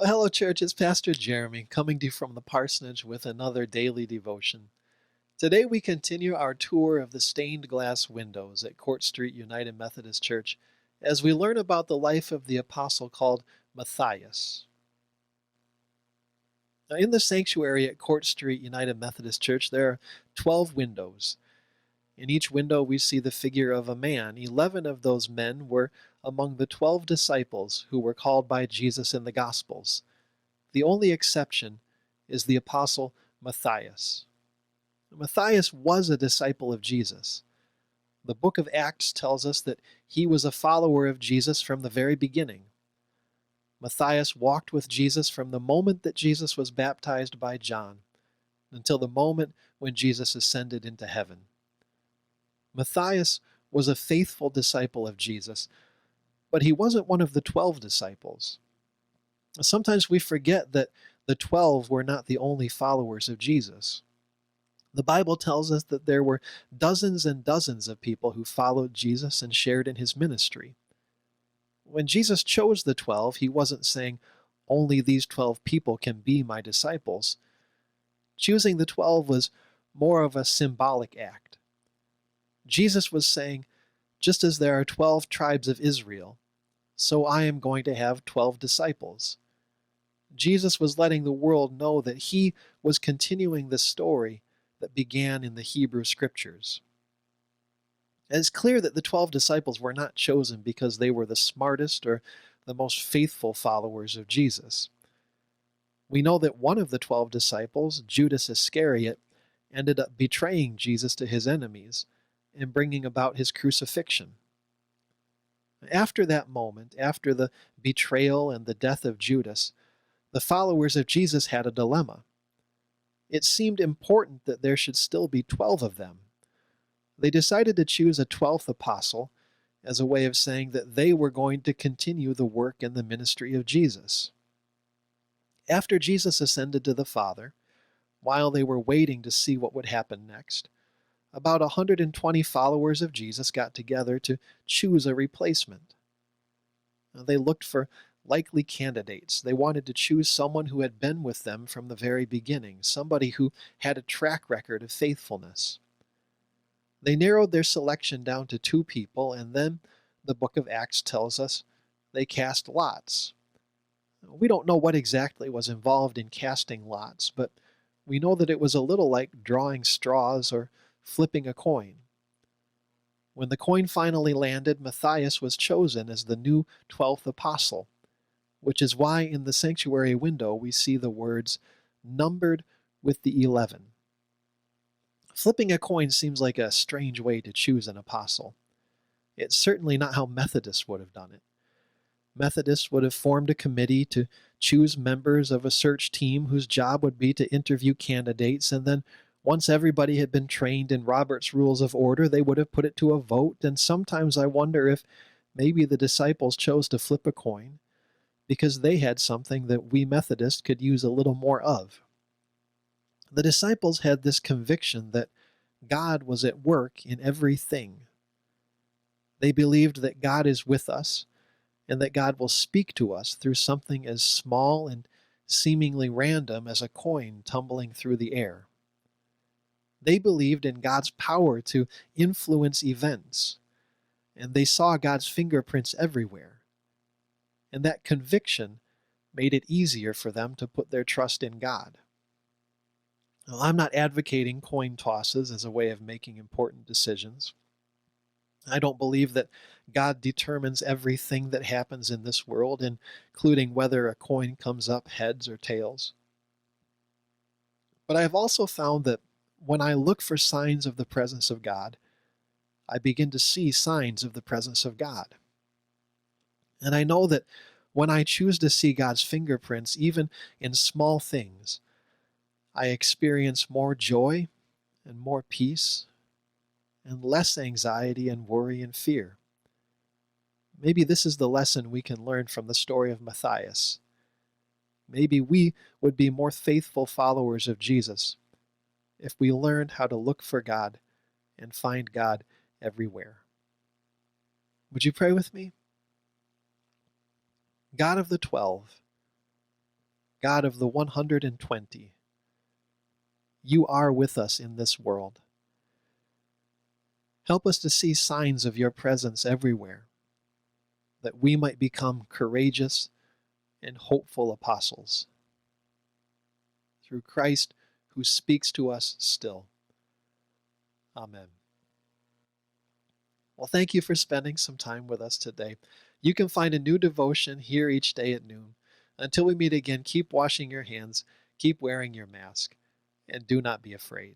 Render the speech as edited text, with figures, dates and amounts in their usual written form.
Well, hello, church. It's Pastor Jeremy coming to you from the parsonage with another daily devotion. Today we continue our tour of the stained glass windows at Street United Methodist Church as we learn about the life of the apostle called Matthias. Now, in the sanctuary at Street United Methodist Church, there are 12 windows. In each window, we see the figure of a man. 11 of those men were among the 12 disciples who were called by Jesus in the Gospels. The only exception is the apostle Matthias. Matthias was a disciple of Jesus. The book of Acts tells us that he was a follower of Jesus from the very beginning. Matthias walked with Jesus from the moment that Jesus was baptized by John until the moment when Jesus ascended into heaven. Matthias was a faithful disciple of Jesus, but he wasn't one of the 12 disciples. Sometimes we forget that the 12 were not the only followers of Jesus. The Bible tells us that there were dozens and dozens of people who followed Jesus and shared in his ministry. When Jesus chose the 12, he wasn't saying, only these 12 people can be my disciples. Choosing the 12 was more of a symbolic act. Jesus was saying, just as there are 12 tribes of Israel, so I am going to have 12 disciples. Jesus was letting the world know that he was continuing the story that began in the Hebrew Scriptures. It's clear that the 12 disciples were not chosen because they were the smartest or the most faithful followers of Jesus. We know that one of the 12 disciples, Judas Iscariot, ended up betraying Jesus to his enemies and bringing about his crucifixion. After that moment, after the betrayal and the death of Judas, the followers of Jesus had a dilemma. It seemed important that there should still be 12 of them. They decided to choose a 12th apostle as a way of saying that they were going to continue the work and the ministry of Jesus. After Jesus ascended to the Father, while they were waiting to see what would happen next, about 120 followers of Jesus got together to choose a replacement. They looked for likely candidates. They wanted to choose someone who had been with them from the very beginning, somebody who had a track record of faithfulness. They narrowed their selection down to 2 people, and then the book of Acts tells us they cast lots. We don't know what exactly was involved in casting lots, but we know that it was a little like drawing straws or flipping a coin. When the coin finally landed, Matthias was chosen as the new 12th apostle, which is why in the sanctuary window we see the words, numbered with the 11. Flipping a coin seems like a strange way to choose an apostle. It's certainly not how Methodists would have done it. Methodists would have formed a committee to choose members of a search team whose job would be to interview candidates, and then once everybody had been trained in Robert's Rules of Order, they would have put it to a vote, and sometimes I wonder if maybe the disciples chose to flip a coin because they had something that we Methodists could use a little more of. The disciples had this conviction that God was at work in everything. They believed that God is with us and that God will speak to us through something as small and seemingly random as a coin tumbling through the air. They believed in God's power to influence events, and they saw God's fingerprints everywhere. And that conviction made it easier for them to put their trust in God. Now, I'm not advocating coin tosses as a way of making important decisions. I don't believe that God determines everything that happens in this world, including whether a coin comes up heads or tails. But I have also found that when I look for signs of the presence of God, I begin to see signs of the presence of God. And I know that when I choose to see God's fingerprints, even in small things, I experience more joy and more peace and less anxiety and worry and fear. Maybe this is the lesson we can learn from the story of Matthias. Maybe we would be more faithful followers of Jesus if we learned how to look for God and find God everywhere. Would you pray with me? God of the 12, God of the 120, you are with us in this world. Help us to see signs of your presence everywhere, that we might become courageous and hopeful apostles. Through Christ, who speaks to us still. Amen. Well, thank you for spending some time with us today. You can find a new devotion here each day at noon. Until we meet again, keep washing your hands, keep wearing your mask, and do not be afraid.